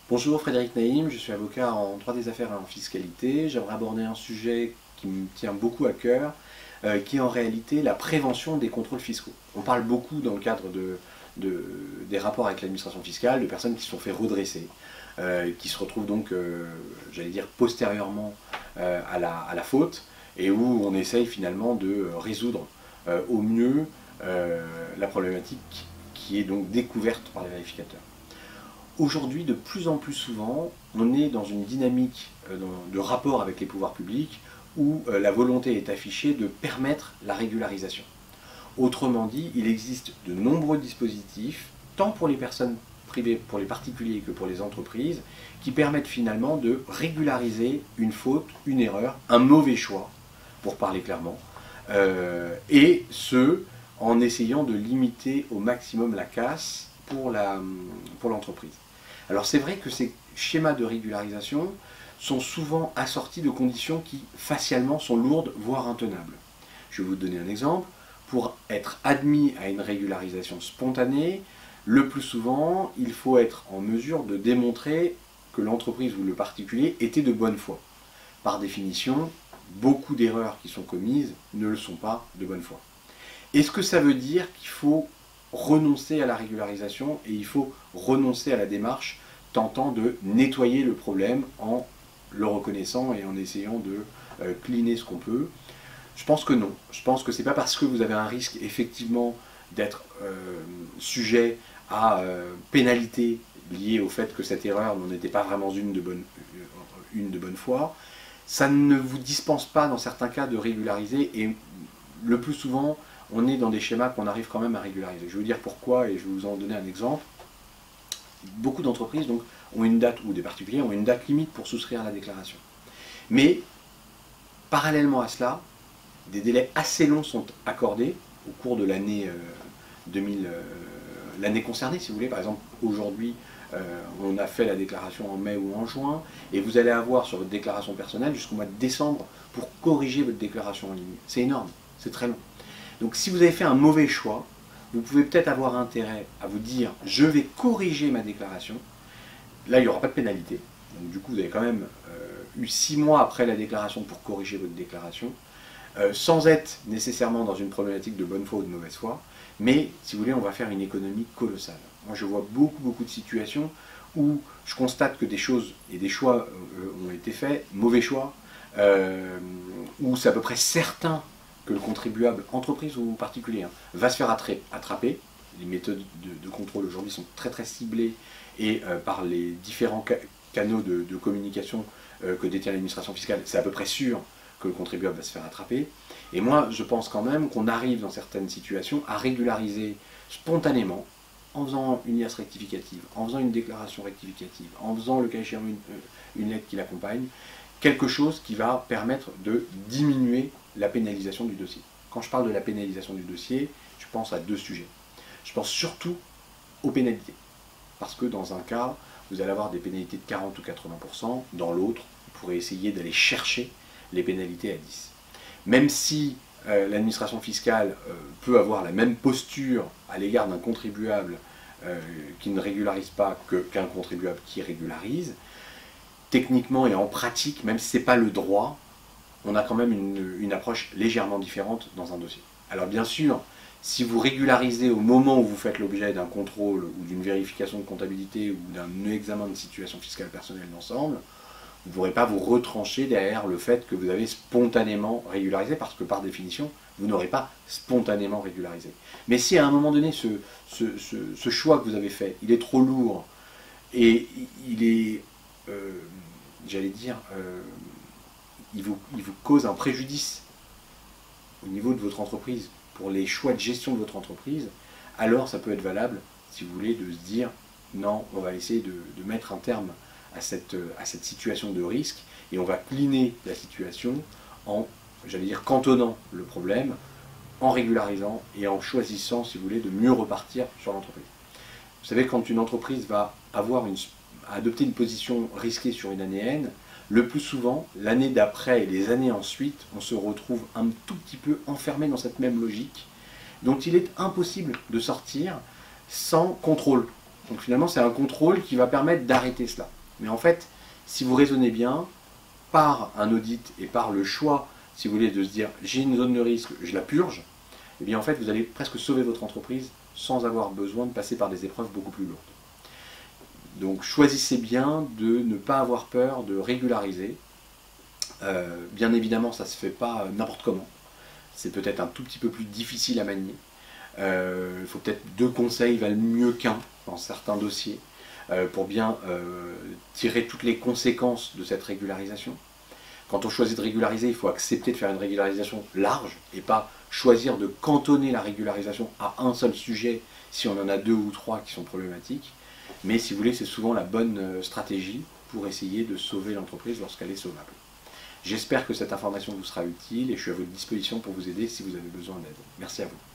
Bonjour, Frédéric Naïm, je suis avocat en droit des affaires et en fiscalité. J'aimerais aborder un sujet qui me tient beaucoup à cœur, qui est en réalité la prévention des contrôles fiscaux. On parle beaucoup dans le cadre des rapports avec l'administration fiscale de personnes qui se sont fait redresser, qui se retrouvent donc, j'allais dire, postérieurement à la faute, et où on essaye finalement de résoudre au mieux la problématique qui est donc découverte par les vérificateurs. Aujourd'hui, de plus en plus souvent, on est dans une dynamique de rapport avec les pouvoirs publics où la volonté est affichée de permettre la régularisation. Autrement dit, il existe de nombreux dispositifs, tant pour les personnes privées, pour les particuliers que pour les entreprises, qui permettent finalement de régulariser une faute, une erreur, un mauvais choix, pour parler clairement, et ce, en essayant de limiter au maximum la casse pour l'entreprise. Alors c'est vrai que ces schémas de régularisation sont souvent assortis de conditions qui facialement sont lourdes, voire intenables. Je vais vous donner un exemple. Pour être admis à une régularisation spontanée, le plus souvent, il faut être en mesure de démontrer que l'entreprise ou le particulier était de bonne foi. Par définition, beaucoup d'erreurs qui sont commises ne le sont pas de bonne foi. Est-ce que ça veut dire qu'il faut renoncer à la régularisation et il faut renoncer à la démarche tentant de nettoyer le problème en le reconnaissant et en essayant de cleaner ce qu'on peut? Je pense que non. Je pense que c'est pas parce que vous avez un risque effectivement d'être sujet à pénalité liée au fait que cette erreur n'en était pas vraiment une de bonne foi. Ça ne vous dispense pas dans certains cas de régulariser et le plus souvent on est dans des schémas qu'on arrive quand même à régulariser. Je vais vous dire pourquoi et je vais vous en donner un exemple. Beaucoup d'entreprises donc ont une date, ou des particuliers ont une date limite pour souscrire à la déclaration. Mais parallèlement à cela, des délais assez longs sont accordés au cours de l'année l'année concernée, si vous voulez. Par exemple, aujourd'hui, on a fait la déclaration en mai ou en juin, et vous allez avoir sur votre déclaration personnelle jusqu'au mois de décembre pour corriger votre déclaration en ligne. C'est énorme, c'est très long. Donc si vous avez fait un mauvais choix, vous pouvez peut-être avoir intérêt à vous dire « je vais corriger ma déclaration ». Là, il n'y aura pas de pénalité. Donc du coup, vous avez quand même eu 6 mois après la déclaration pour corriger votre déclaration, sans être nécessairement dans une problématique de bonne foi ou de mauvaise foi, mais si vous voulez, on va faire une économie colossale. Moi, je vois beaucoup de situations où je constate que des choses et des choix ont été faits, mauvais choix, où c'est à peu près certain que le contribuable, entreprise ou particulier, va se faire attraper. Les méthodes de contrôle aujourd'hui sont très ciblées et par les différents canaux de communication que détient l'administration fiscale, c'est à peu près sûr que le contribuable va se faire attraper. Et moi, je pense quand même qu'on arrive dans certaines situations à régulariser spontanément, en faisant une IAS rectificative, en faisant une déclaration rectificative, en faisant le cas échéant une lettre qui l'accompagne, quelque chose qui va permettre de diminuer la pénalisation du dossier. Quand je parle de la pénalisation du dossier, je pense à 2 sujets. Je pense surtout aux pénalités. Parce que dans un cas, vous allez avoir des pénalités de 40 ou 80%, dans l'autre, vous pourrez essayer d'aller chercher les pénalités à 10. Même si l'administration fiscale peut avoir la même posture à l'égard d'un contribuable qui ne régularise pas qu'un contribuable qui régularise, techniquement et en pratique, même si ce n'est pas le droit, on a quand même une approche légèrement différente dans un dossier. Alors bien sûr, si vous régularisez au moment où vous faites l'objet d'un contrôle ou d'une vérification de comptabilité ou d'un examen de situation fiscale personnelle d'ensemble, vous ne pourrez pas vous retrancher derrière le fait que vous avez spontanément régularisé, parce que par définition, vous n'aurez pas spontanément régularisé. Mais si à un moment donné, ce choix que vous avez fait, il est trop lourd, et il est, j'allais dire, il vous cause un préjudice au niveau de votre entreprise, pour les choix de gestion de votre entreprise, alors ça peut être valable, si vous voulez, de se dire, non, on va essayer de mettre un terme à cette situation de risque, et on va cleaner la situation en, j'allais dire, cantonnant le problème, en régularisant et en choisissant, si vous voulez, de mieux repartir sur l'entreprise. Vous savez, quand une entreprise va adopter une position risquée sur une année N, le plus souvent, l'année d'après et les années ensuite, on se retrouve un tout petit peu enfermé dans cette même logique, dont il est impossible de sortir sans contrôle. Donc finalement, c'est un contrôle qui va permettre d'arrêter cela. Mais en fait, si vous raisonnez bien, par un audit et par le choix, si vous voulez, de se dire j'ai une zone de risque, je la purge, eh bien en fait, vous allez presque sauver votre entreprise sans avoir besoin de passer par des épreuves beaucoup plus lourdes. Donc choisissez bien de ne pas avoir peur de régulariser. Bien évidemment, ça ne se fait pas n'importe comment. C'est peut-être un tout petit peu plus difficile à manier. Il faut peut-être 2 conseils valent mieux qu'un dans certains dossiers pour bien tirer toutes les conséquences de cette régularisation. Quand on choisit de régulariser, il faut accepter de faire une régularisation large et pas choisir de cantonner la régularisation à un seul sujet si on en a 2 ou 3 qui sont problématiques. Mais si vous voulez, c'est souvent la bonne stratégie pour essayer de sauver l'entreprise lorsqu'elle est sauvable. J'espère que cette information vous sera utile et je suis à votre disposition pour vous aider si vous avez besoin d'aide. Merci à vous.